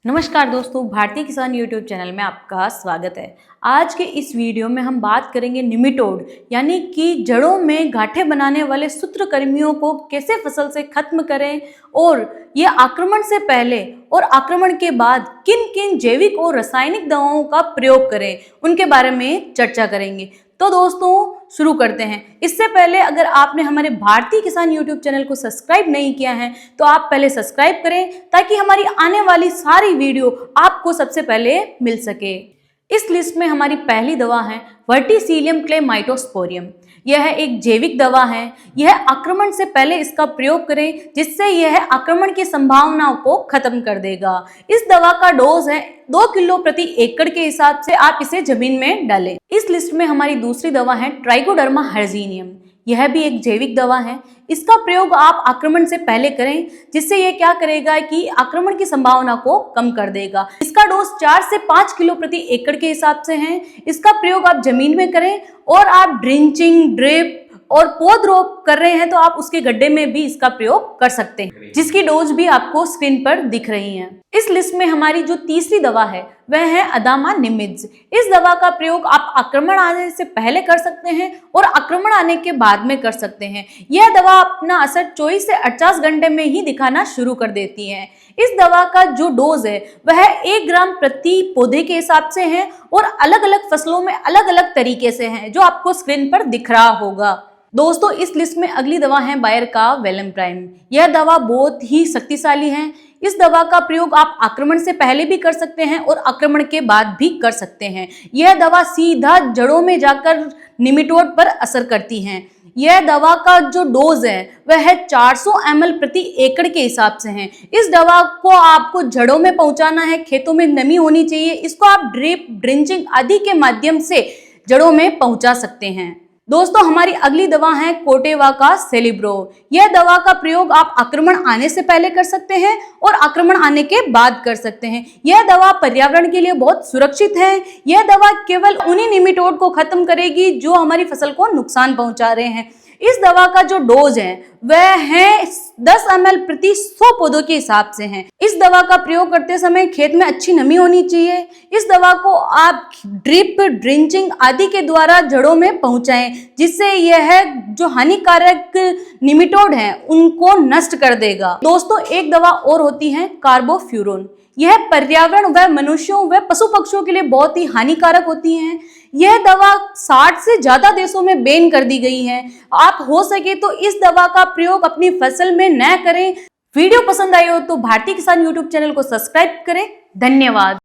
नमस्कार दोस्तों, भारतीय किसान यूट्यूब चैनल में आपका स्वागत है। आज के इस वीडियो में हम बात करेंगे निमेटोड यानी कि जड़ों में गांठें बनाने वाले सूत्रकृमियों को कैसे फसल से खत्म करें और ये आक्रमण से पहले और आक्रमण के बाद किन किन जैविक और रासायनिक दवाओं का प्रयोग करें, उनके बारे में चर्चा करेंगे। तो दोस्तों शुरू करते हैं। इससे पहले अगर आपने हमारे भारतीय किसान यूट्यूब चैनल को सब्सक्राइब नहीं किया है तो आप पहले सब्सक्राइब करें ताकि हमारी आने वाली सारी वीडियो आपको सबसे पहले मिल सके। इस लिस्ट में हमारी पहली दवा है वर्टिसिलियम क्लेमाइडोस्पोरियम। यह एक जैविक दवा है। यह आक्रमण से पहले इसका प्रयोग करें जिससे यह आक्रमण की संभावनाओं को खत्म कर देगा। इस दवा का डोज है 2 किलो प्रति एकड़ के हिसाब से आप इसे जमीन में डालें। इस लिस्ट में हमारी दूसरी दवा है ट्राइकोडर्मा हर्जिनियम। यह भी एक जैविक दवा है। इसका प्रयोग आप आक्रमण से पहले करें जिससे यह क्या करेगा कि आक्रमण की संभावना को कम कर देगा। इसका डोज 4 से 5 किलो प्रति एकड़ के हिसाब से है। इसका प्रयोग आप जमीन में करें और आप ड्रिंचिंग, ड्रिप और पौध रोप कर रहे हैं तो आप उसके गड्ढे में भी इसका प्रयोग कर सकते हैं, जिसकी डोज भी आपको स्क्रीन पर दिख रही है। इस लिस्ट में हमारी जो तीसरी दवा है वह है अदामानिमिड्स। इस दवा का प्रयोग आप आक्रमण आने से पहले कर सकते हैं और आक्रमण आने के बाद में कर सकते हैं। यह दवा अपना असर 24 से 48 घंटे में ही दिखाना शुरू कर देती है। इस दवा का जो डोज है वह 1 ग्राम प्रति पौधे के हिसाब से है और अलग अलग फसलों में अलग अलग तरीके से है, जो आपको स्क्रीन पर दिख रहा होगा। दोस्तों इस लिस्ट में अगली दवा है बायर का वेलम प्राइम। यह दवा बहुत ही शक्तिशाली है। इस दवा का प्रयोग आप आक्रमण से पहले भी कर सकते हैं और आक्रमण के बाद भी कर सकते हैं। यह दवा सीधा जड़ों में जाकर निमेटोड पर असर करती है। यह दवा का जो डोज है वह है 400 ml प्रति एकड़ के हिसाब से है। इस दवा को आपको जड़ों में पहुंचाना है। खेतों में नमी होनी चाहिए। इसको आप ड्रिप, ड्रिंचिंग आदि के माध्यम से जड़ों में पहुंचा सकते हैं। दोस्तों हमारी अगली दवा है कोटेवा का सेलिब्रो। यह दवा का प्रयोग आप आक्रमण आने से पहले कर सकते हैं और आक्रमण आने के बाद कर सकते हैं। यह दवा पर्यावरण के लिए बहुत सुरक्षित है। यह दवा केवल उन्हीं निमेटोड को खत्म करेगी जो हमारी फसल को नुकसान पहुंचा रहे हैं। इस दवा का जो डोज है वह है 10 ml प्रति 100 पौधों के हिसाब से है। इस दवा का प्रयोग करते समय खेत में अच्छी नमी होनी चाहिए। इस दवा को आप ड्रिप, ड्रिंचिंग आदि के द्वारा जड़ों में पहुंचाएं जिससे यह जो हानिकारक निमेटोड हैं उनको नष्ट कर देगा। दोस्तों एक दवा और होती है कार्बोफ्यूरॉन। यह पर्यावरण व मनुष्यों व पशु पक्षियों के लिए बहुत ही हानिकारक होती है। यह दवा 60 से ज्यादा देशों में बैन कर दी गई है। आप हो सके तो इस दवा का प्रयोग अपनी फसल में न करें। वीडियो पसंद आई हो तो भारतीय किसान यूट्यूब चैनल को सब्सक्राइब करें। धन्यवाद।